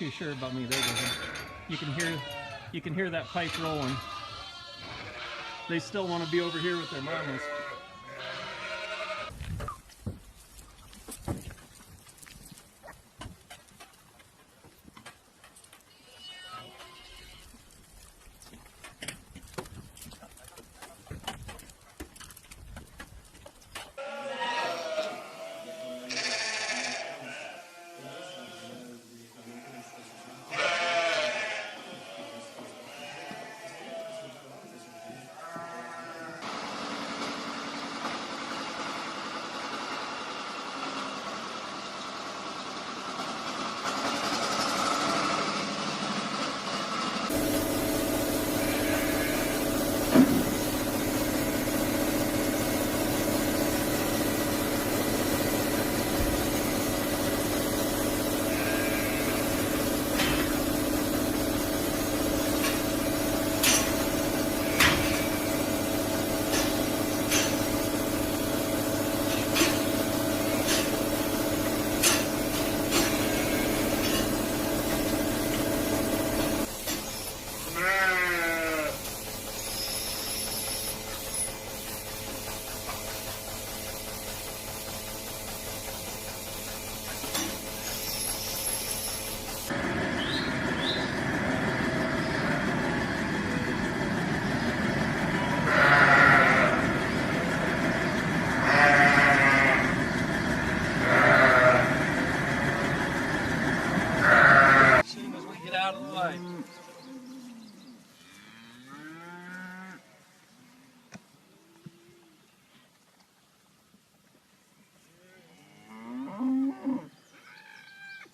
too sure about me. There goes. You can hear that pipe rolling. They still want to be over here with their mamas.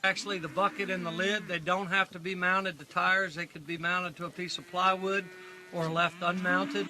Actually, the bucket and the lid, they don't have to be mounted to tires. They could be mounted to a piece of plywood or left unmounted.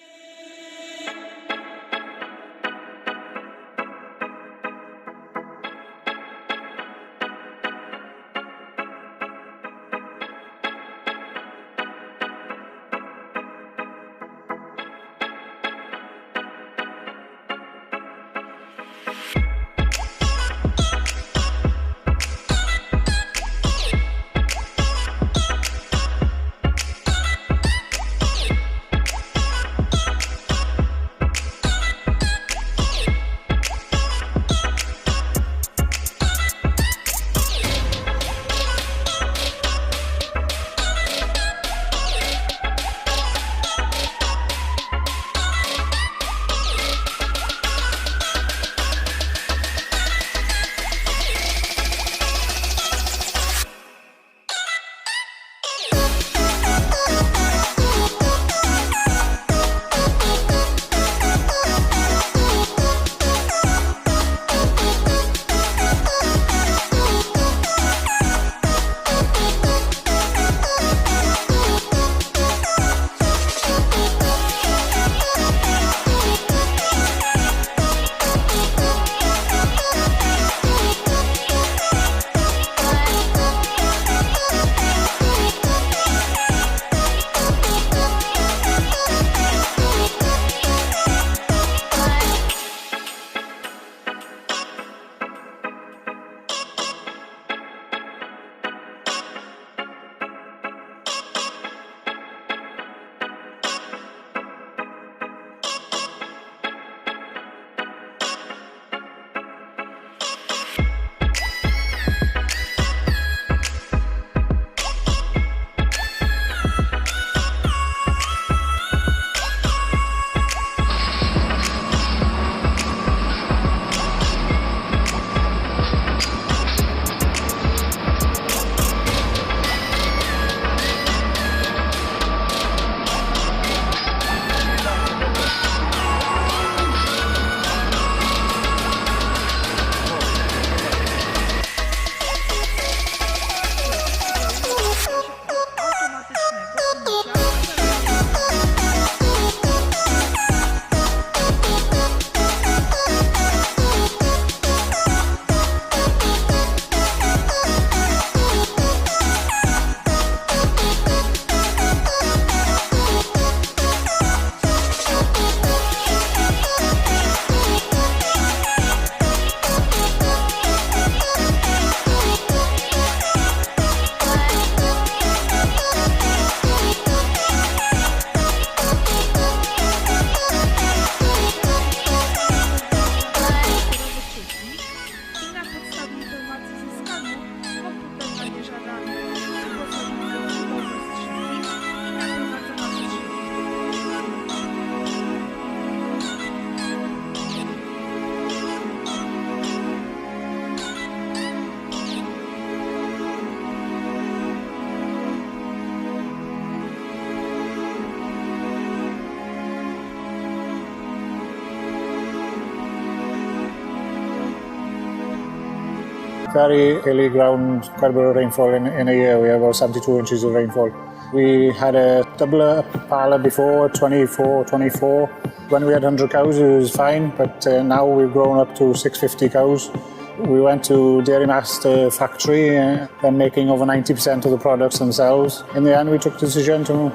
very hilly ground, quite a bit of rainfall in a year. We have about 72 inches of rainfall. We had a double parlour before, 24. When we had 100 cows, it was fine, but now we've grown up to 650 cows. We went to Dairy Master factory, they're making over 90% of the products themselves. In the end, we took the decision to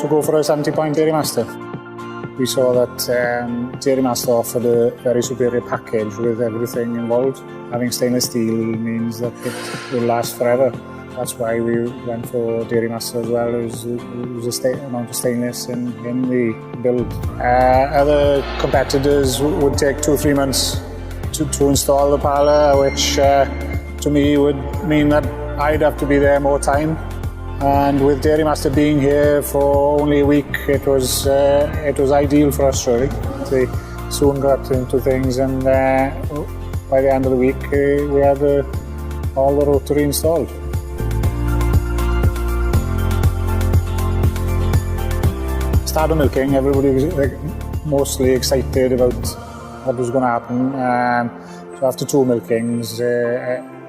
go for a 70-point Dairy Master. We saw that Dairy Master offered a very superior package with everything involved. Having stainless steel means that it will last forever. That's why we went for Dairy Master as well. There was a amount of stainless in the build. Other competitors would take 2 or 3 months to install the parlour, which to me would mean that I'd have to be there more time. And with Dairy Master being here for only a week, it was ideal for us really. They soon got into things, and by the end of the week we had all the rotary installed. Started milking, everybody was mostly excited about what was going to happen. So after 2 milkings,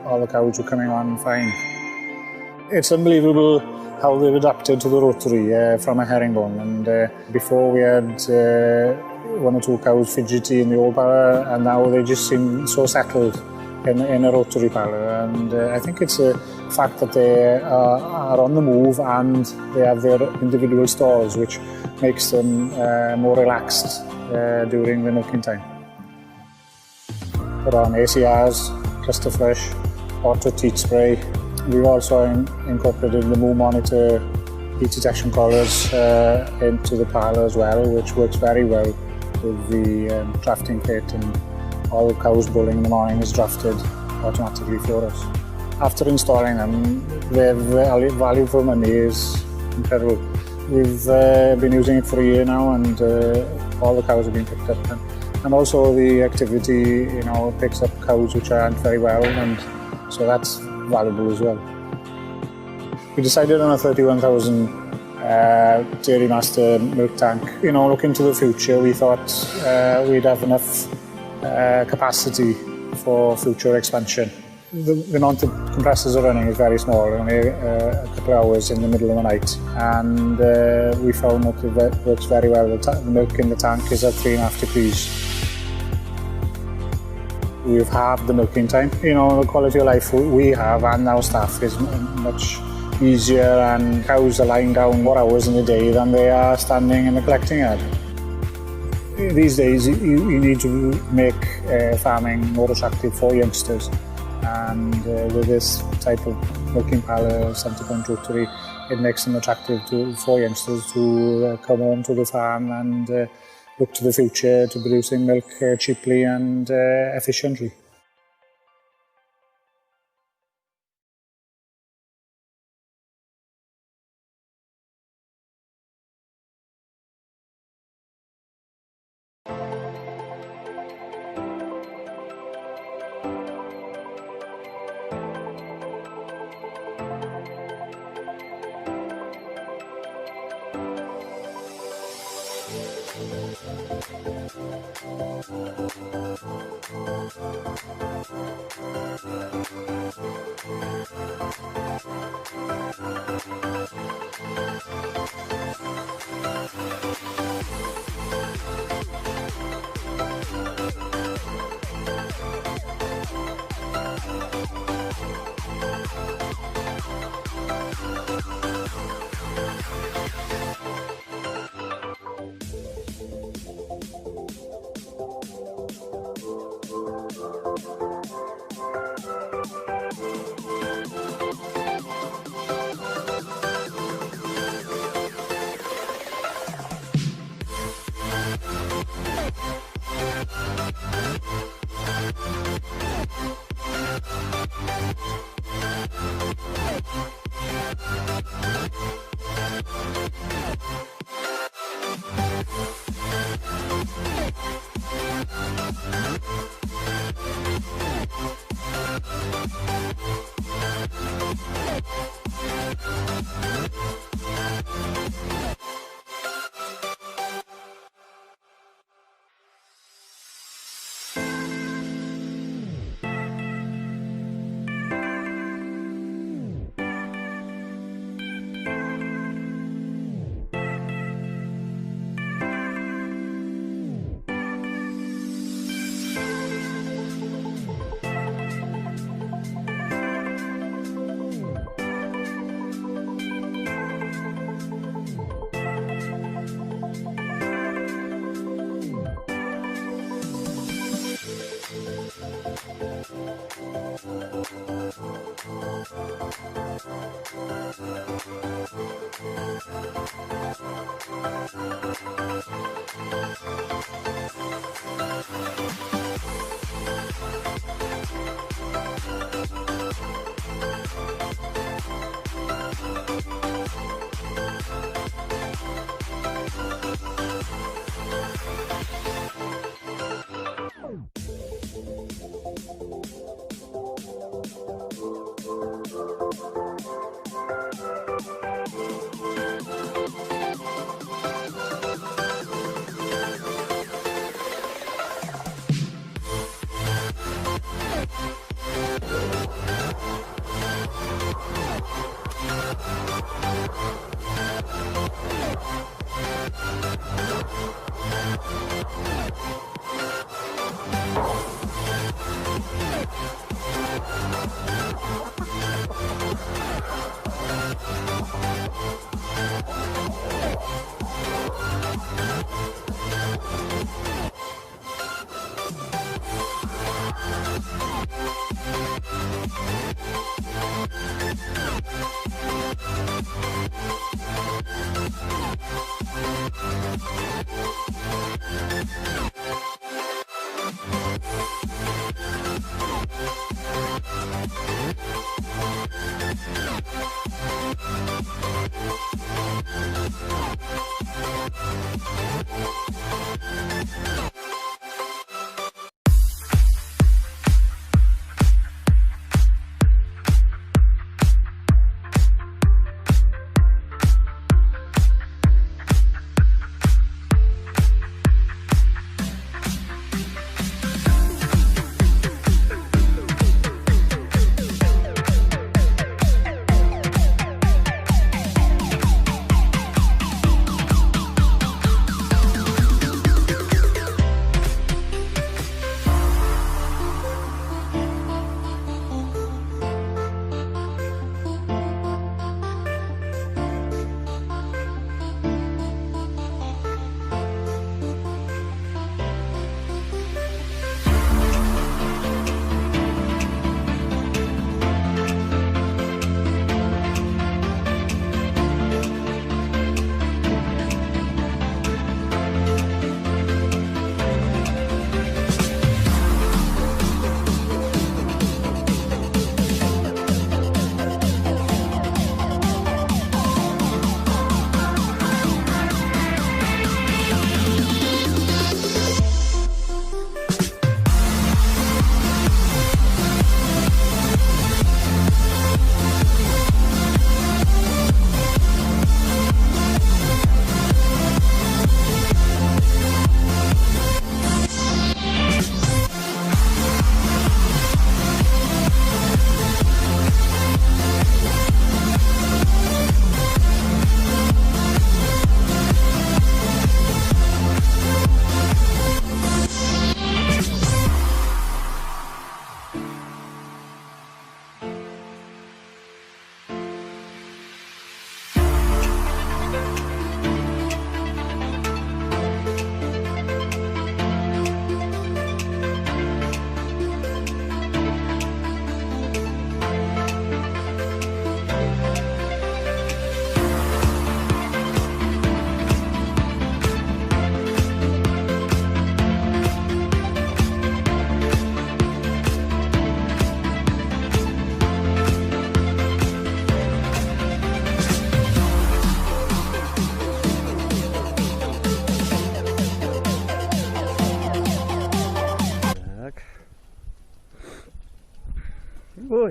all the cows were coming on fine. It's unbelievable how they've adapted to the rotary from a herringbone. And before we had 1 or 2 cows fidgety in the old parlour, and now they just seem so settled in a rotary parlour. And I think it's a fact that they are on the move and they have their individual stalls, which makes them more relaxed during the milking time. Put on ACRs, cluster flush, auto teat spray. We've also incorporated the Moo Monitor heat detection collars into the parlour as well, which works very well with the drafting kit, and all the cows bulling in the morning is drafted automatically for us. After installing them, the value for money is incredible. We've been using it for a year now, and all the cows have been picked up. And also the activity, picks up cows which aren't very well, and so that's valuable as well. We decided on a 31,000 Dairy Master milk tank. Looking to the future, we thought we'd have enough capacity for future expansion. The amount the compressors are running is very small, only a couple of hours in the middle of the night, and we found that it works very well. The milk in the tank is at 3.5 degrees. We've halved the milking time. The quality of life we have and our staff is much easier, and cows are lying down more hours in the day than they are standing in the collecting yard. These days you need to make farming more attractive for youngsters, and with this type of milking parlour, 70-point rotary, it makes them attractive for youngsters to come home to the farm and look to the future to producing milk cheaply and efficiently.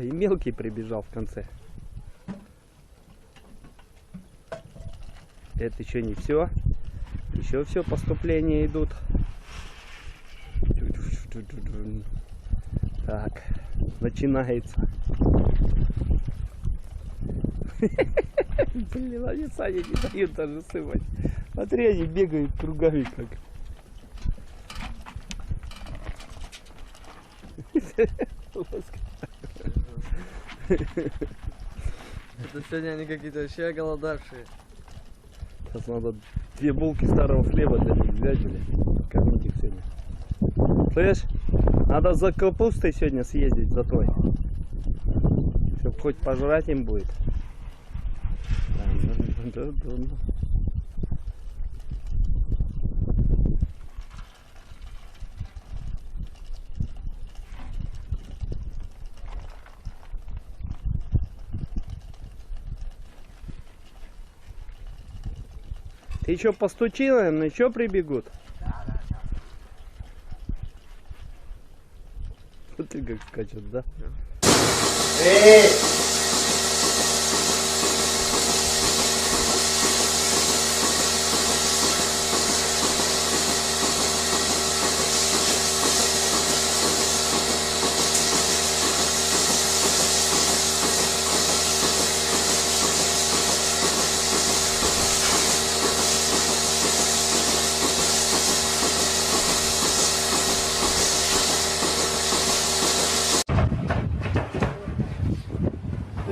и мелкий прибежал в конце. Это еще не все. Еще все поступления идут. Так, начинается. Блин, они Саня не дают даже сывать. Смотри, они бегают кругами как. Это сегодня они какие-то вообще оголодавшие. Сейчас надо 2 булки старого хлеба для них взять, блин. Кормить их сегодня. Слышь, надо за капустой сегодня съездить, за той. Чтоб хоть пожрать им будет. Ты еще постучи, наверное, еще прибегут. Смотри, как скачет, да?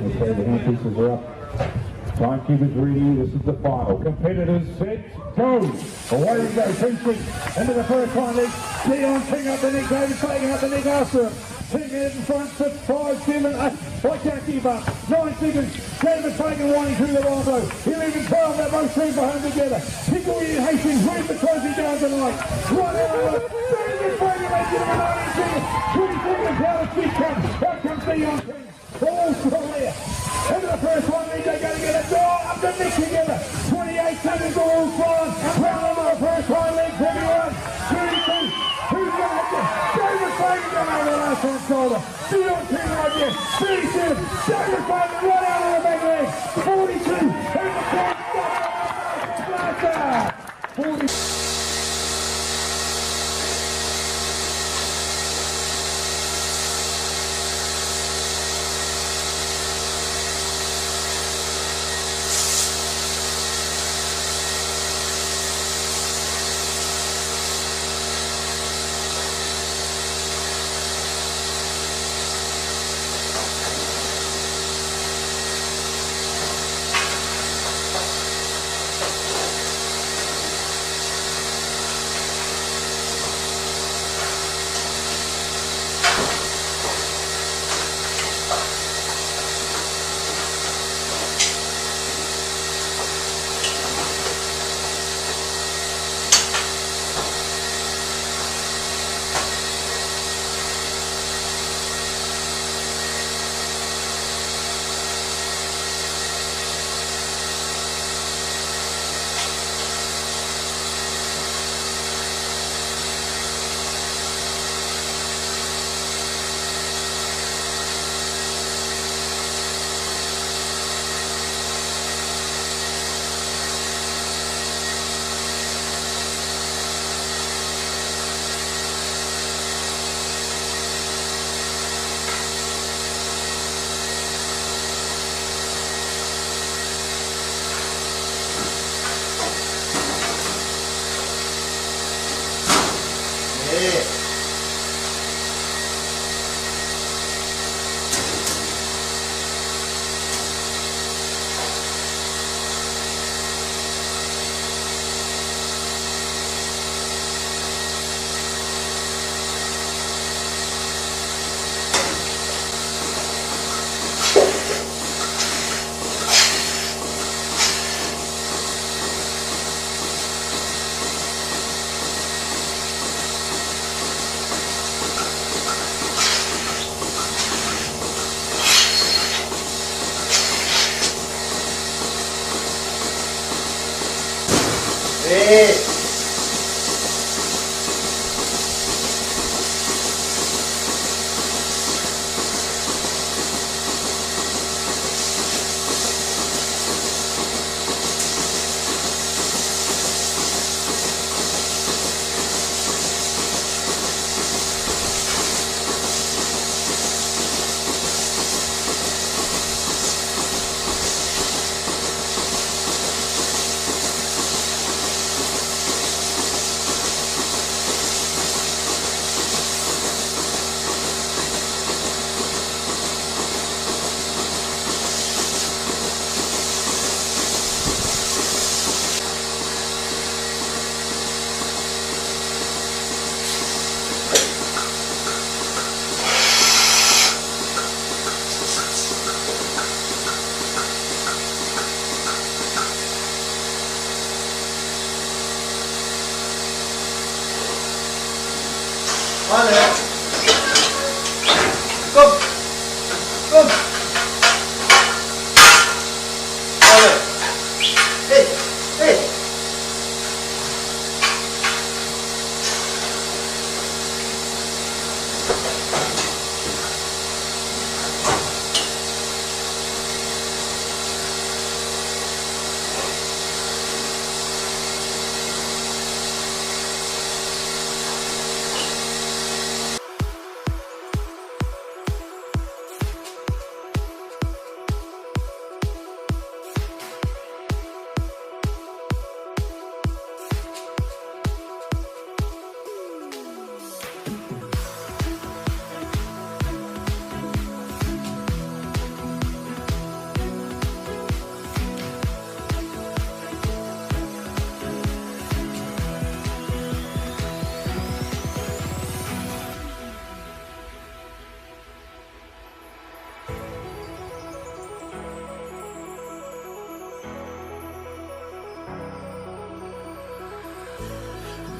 Okay, the hand pieces are up. Timekeepers ready. This is the final. Competitors set, go. Away we go. 2 feet into the first line leg. Dion King up the neck. David Fagan up the neck after him. King in front, 6, 5, 7, 8. I can't keep up. 9 seconds. David Fagan winding through the Volvo. He'll even 12. They're both three for home together. Hickory and Hastings win the trophy down tonight. Right over. David Fagan making it a 9 seconds. 20 seconds out of speed comes. Out comes Dion King. All still there. Into the first one, they're going to get it. Up the neck together. 28 seconds all flying. Round over the first line leg. 21. 32. Who's going to hit you? David Fagan going over the last one shoulder. Dion King right there. 37. David Fagan right out of the back leg. 42. In the front. Blaster. 40. Hi there. Come. Come. Hi there. Hey. Hey.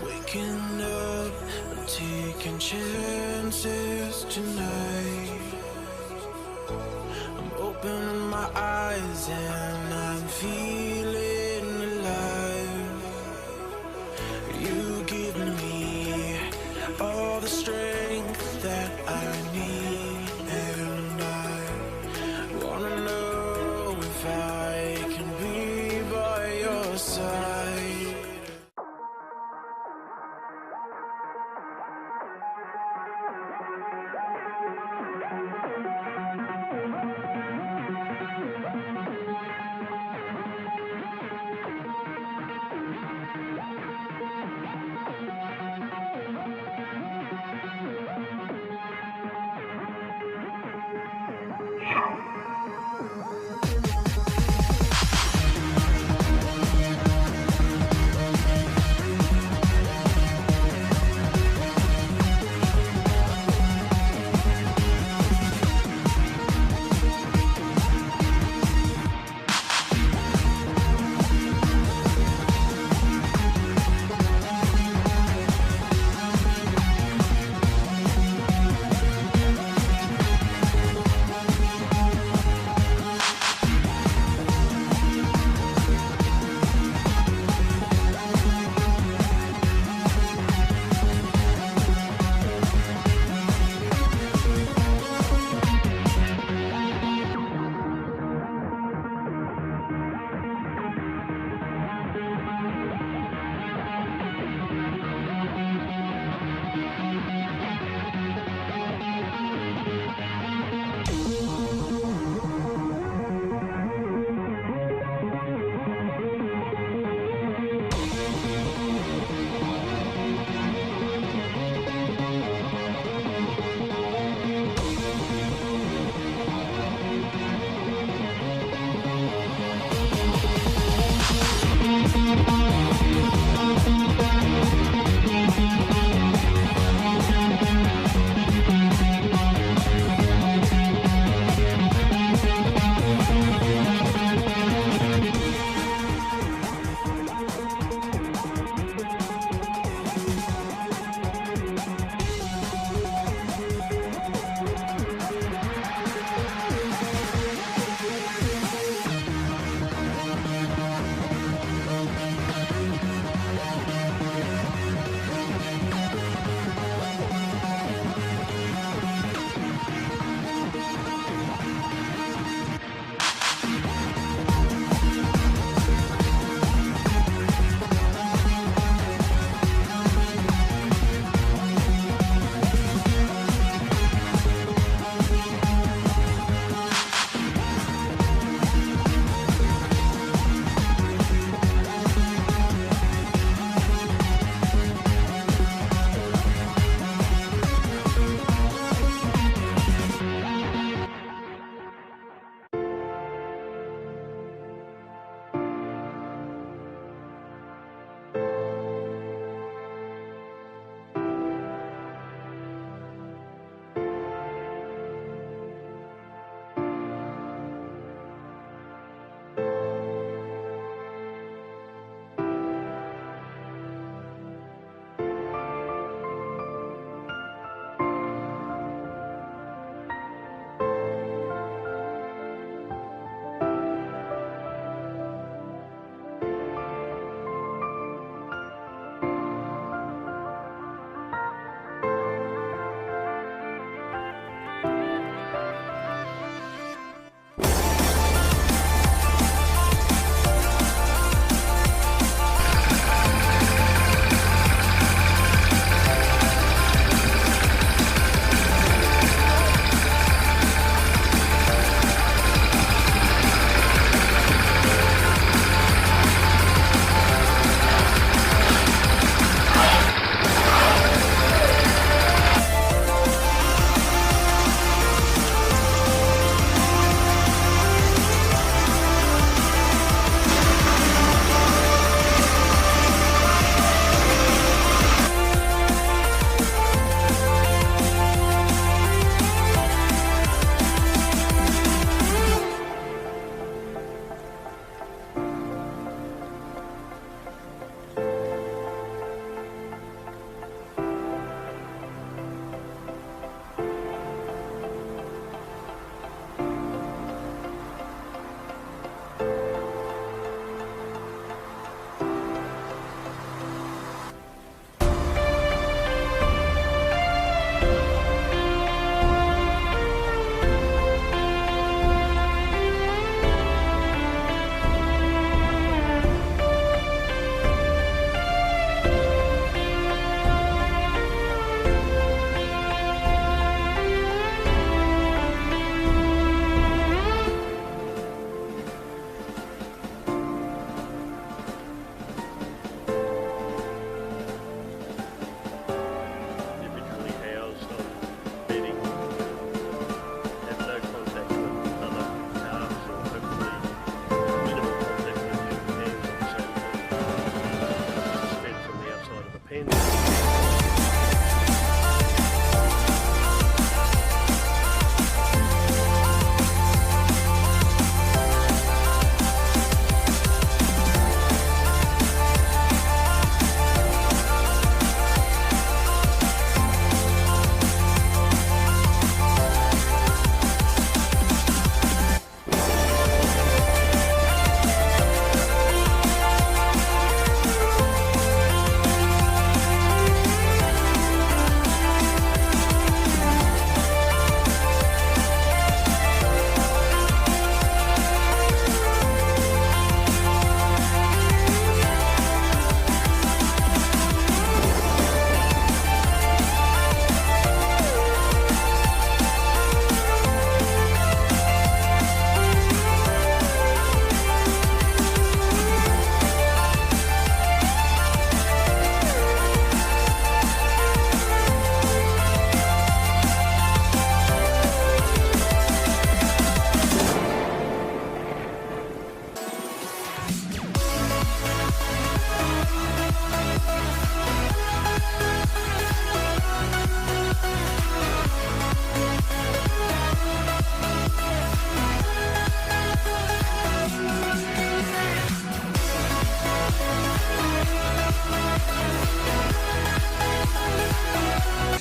Waking up, I'm taking chances tonight. I'm opening my eyes and I'm feeling alive. You give me all the strength that I need, and I wanna know if I can be by your side.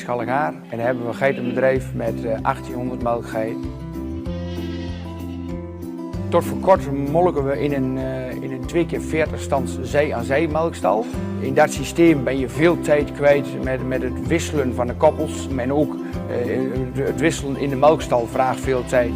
Schalkhaar. En dan hebben we een geitenbedrijf met 1800 melkgeiten. Tot voor kort molken we in een 2 keer 40 stands zee-aan-zee melkstal. In dat systeem ben je veel tijd kwijt met het wisselen van de koppels. En ook het wisselen in de melkstal vraagt veel tijd.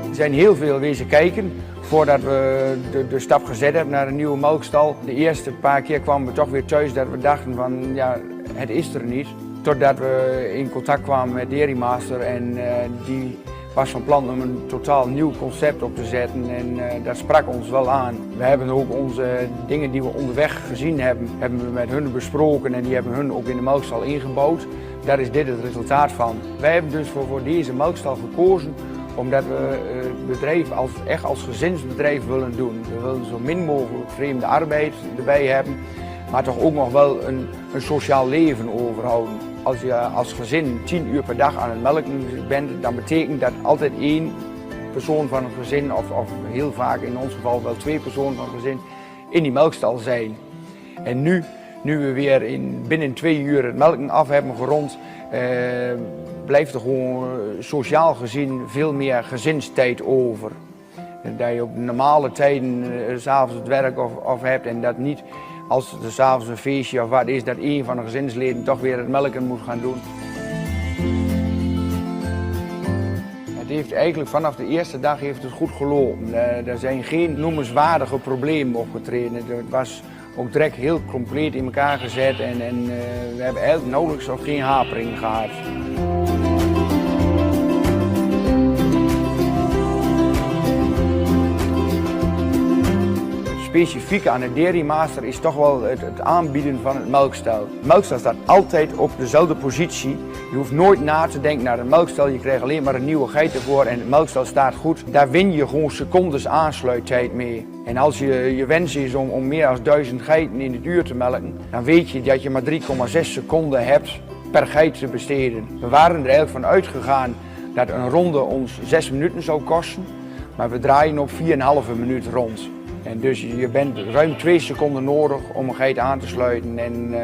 Er zijn heel veel wezen kijken voordat we de stap gezet hebben naar een nieuwe melkstal. De eerste paar keer kwamen we toch weer thuis dat we dachten van ja, het is er niet. Totdat we in contact kwamen met Dairy Master en die was van plan om een totaal nieuw concept op te zetten en dat sprak ons wel aan. We hebben ook onze dingen die we onderweg gezien hebben we met hun besproken en die hebben hun ook in de melkstal ingebouwd. Daar is dit het resultaat van. Wij hebben dus voor deze melkstal gekozen omdat we het bedrijf echt als gezinsbedrijf willen doen. We willen zo min mogelijk vreemde arbeid erbij hebben, maar toch ook nog wel een sociaal leven overhouden. Als je als gezin 10 uur per dag aan het melken bent, dan betekent dat altijd 1 persoon van een gezin, of heel vaak in ons geval wel 2 personen van een gezin, in die melkstal zijn. En nu we weer binnen 2 uur het melken af hebben gerond, blijft er gewoon sociaal gezien veel meer gezinstijd over. Dat je op normale tijden 's avonds het werk of hebt en dat niet als er 's avonds een feestje of wat is, dat een van de gezinsleden toch weer het melken moet gaan doen. Het heeft eigenlijk vanaf de eerste dag heeft het goed gelopen. Er zijn geen noemenswaardige problemen opgetreden. Het was ook direct heel compleet in elkaar gezet en we hebben eigenlijk nauwelijks of geen hapering gehad. Specifiek aan de Dairy Master is toch wel het aanbieden van het melkstel. De melkstel staat altijd op dezelfde positie. Je hoeft nooit na te denken naar een melkstel. Je krijgt alleen maar een nieuwe geit ervoor en het melkstel staat goed. Daar win je gewoon secondes aansluittijd mee. En als je wens is om meer dan 1000 geiten in het uur te melken, dan weet je dat je maar 3,6 seconden hebt per geit te besteden. We waren er eigenlijk van uitgegaan dat een ronde ons 6 minuten zou kosten, maar we draaien op 4,5 minuut rond. En dus je bent ruim 2 seconden nodig om een geit aan te sluiten en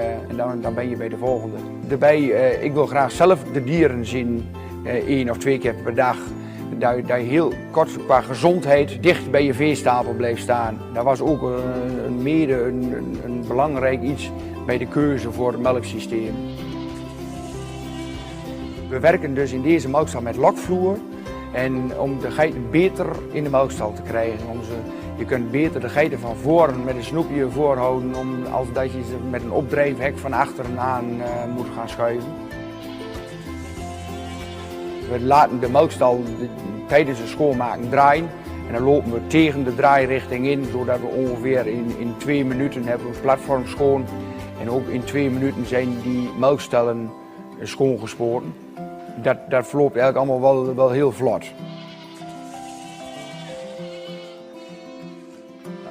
dan ben je bij de volgende. Daarbij, ik wil graag zelf de dieren zien 1 of 2 keer per dag. Dat je heel kort qua gezondheid dicht bij je veestapel blijft staan. Dat was ook een belangrijk iets bij de keuze voor het melksysteem. We werken dus in deze melkstal met lokvloer en om de geiten beter in de melkstal te krijgen. Je kunt beter de geiten van voren met een snoepje voorhouden als dat je ze met een opdrijfhek van achteren aan moet gaan schuiven. We laten de melkstal tijdens het schoonmaken draaien en dan lopen we tegen de draairichting in, zodat we ongeveer in 2 minuten hebben we het platform schoon. En ook in 2 minuten zijn die melkstellen schoongespoten. Dat verloopt eigenlijk allemaal wel heel vlot.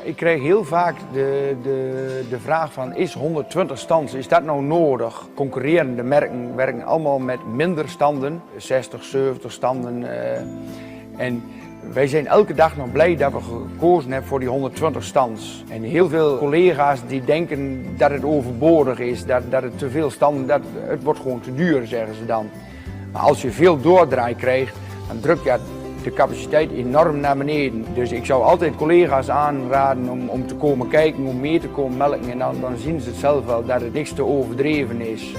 Ik krijg heel vaak de vraag van, is 120 stands, is dat nou nodig? Concurrerende merken werken allemaal met minder standen, 60, 70 standen. En wij zijn elke dag nog blij dat we gekozen hebben voor die 120 stands. En heel veel collega's die denken dat het overbodig is, dat het te veel standen, het wordt gewoon te duur, zeggen ze dan. Maar als je veel doordraai krijgt, dan druk je de capaciteit enorm naar beneden. Dus ik zou altijd collega's aanraden om te komen kijken, om mee te komen melken. En dan zien ze het zelf wel dat het niks te overdreven is.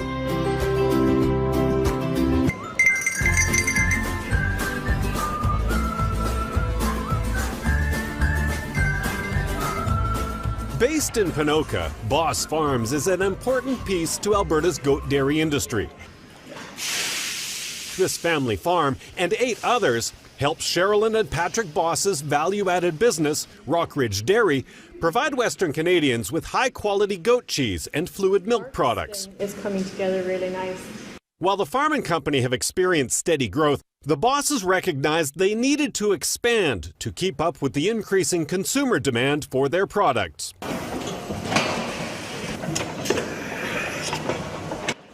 Based in Ponoka, Boss Farms is an important piece to Alberta's goat dairy industry. This family farm and 8 others helps Sherilyn and Patrick Boss's value-added business, Rockridge Dairy, provide Western Canadians with high-quality goat cheese and fluid milk products. It's coming together really nice. While the farm and company have experienced steady growth, the Bosses recognized they needed to expand to keep up with the increasing consumer demand for their products.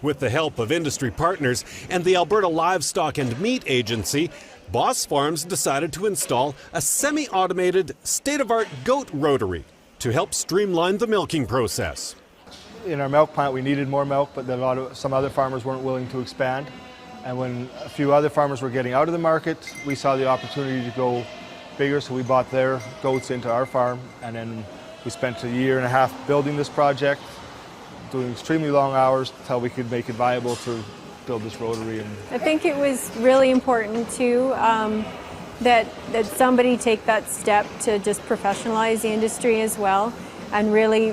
With the help of industry partners and the Alberta Livestock and Meat Agency, Boss Farms decided to install a semi-automated, state-of-art goat rotary to help streamline the milking process. in our milk plant we needed more milk, but some other farmers weren't willing to expand. And when a few other farmers were getting out of the market, we saw the opportunity to go bigger, so we bought their goats into our farm, and then we spent a year and a half building this project, doing extremely long hours until we could make it viable to build this rotary. I think it was really important too that somebody take that step to just professionalize the industry as well, and really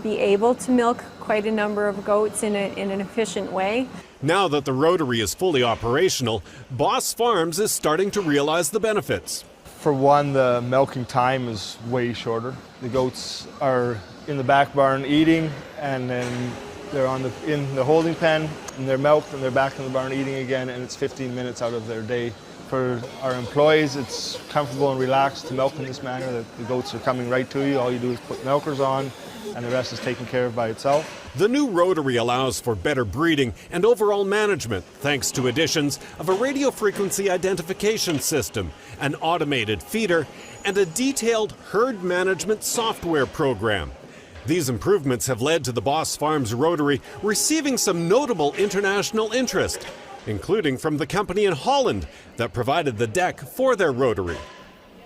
be able to milk quite a number of goats in an efficient way. Now that the rotary is fully operational, Boss Farms is starting to realize the benefits. For one, the milking time is way shorter. The goats are in the back barn eating, and then they're in the holding pen, and they're milked, and they're back in the barn eating again, and it's 15 minutes out of their day. For our employees, it's comfortable and relaxed to milk in this manner. The goats are coming right to you. All you do is put milkers on, and the rest is taken care of by itself. The new rotary allows for better breeding and overall management thanks to additions of a radio frequency identification system, an automated feeder, and a detailed herd management software program. These improvements have led to the Boss Farms rotary receiving some notable international interest, including from the company in Holland that provided the deck for their rotary.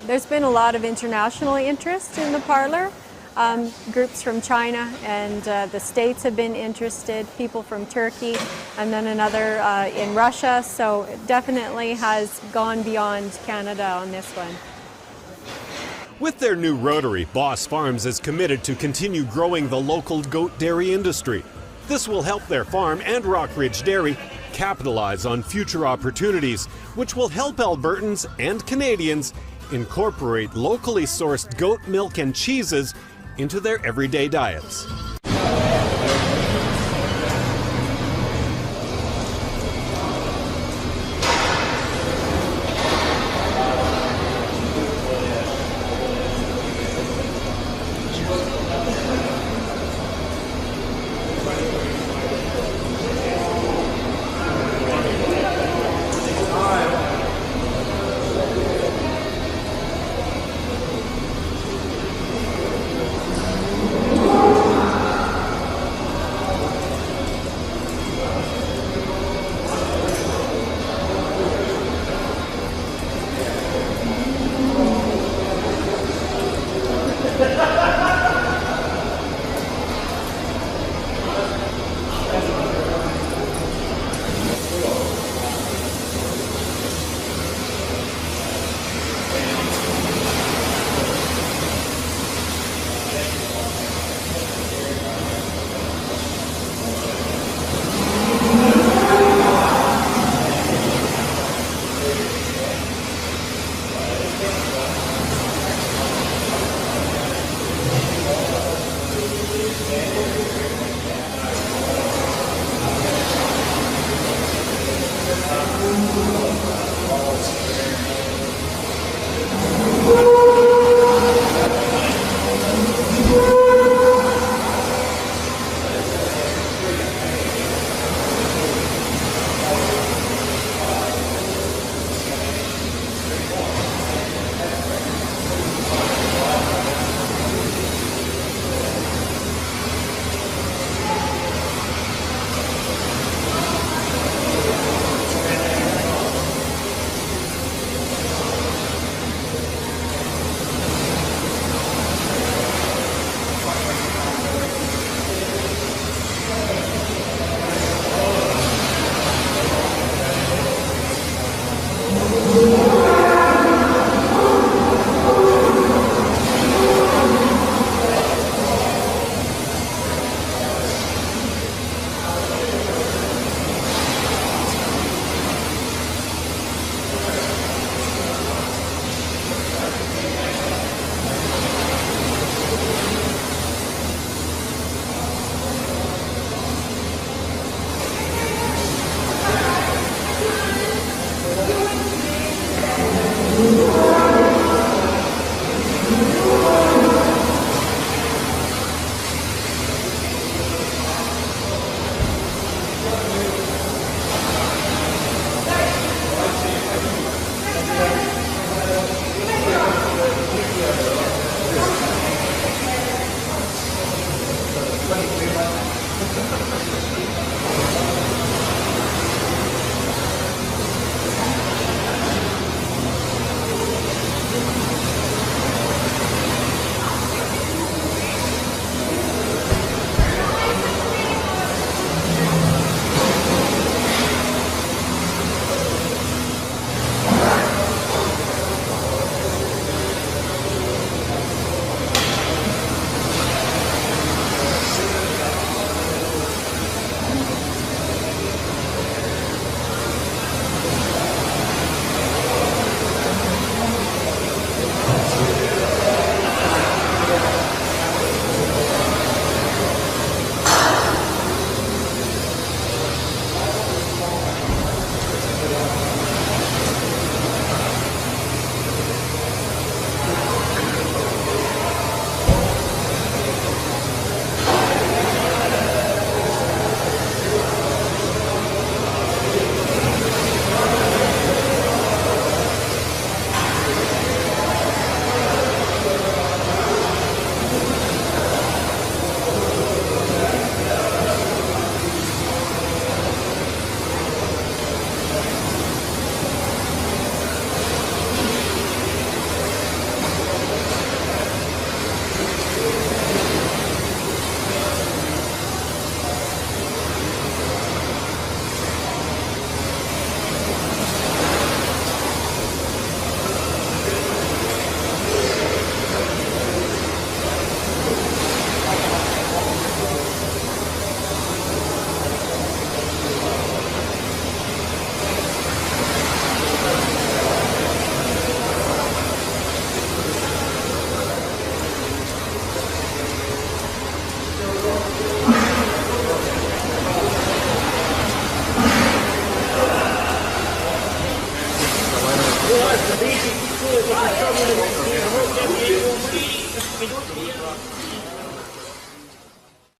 There's been a lot of international interest in the parlor. Groups from China and the States have been interested, people from Turkey, and then another in Russia, so it definitely has gone beyond Canada on this one. With their new rotary, Boss Farms is committed to continue growing the local goat dairy industry. This will help their farm and Rockridge Dairy capitalize on future opportunities, which will help Albertans and Canadians incorporate locally sourced goat milk and cheeses into their everyday diets. Thank you.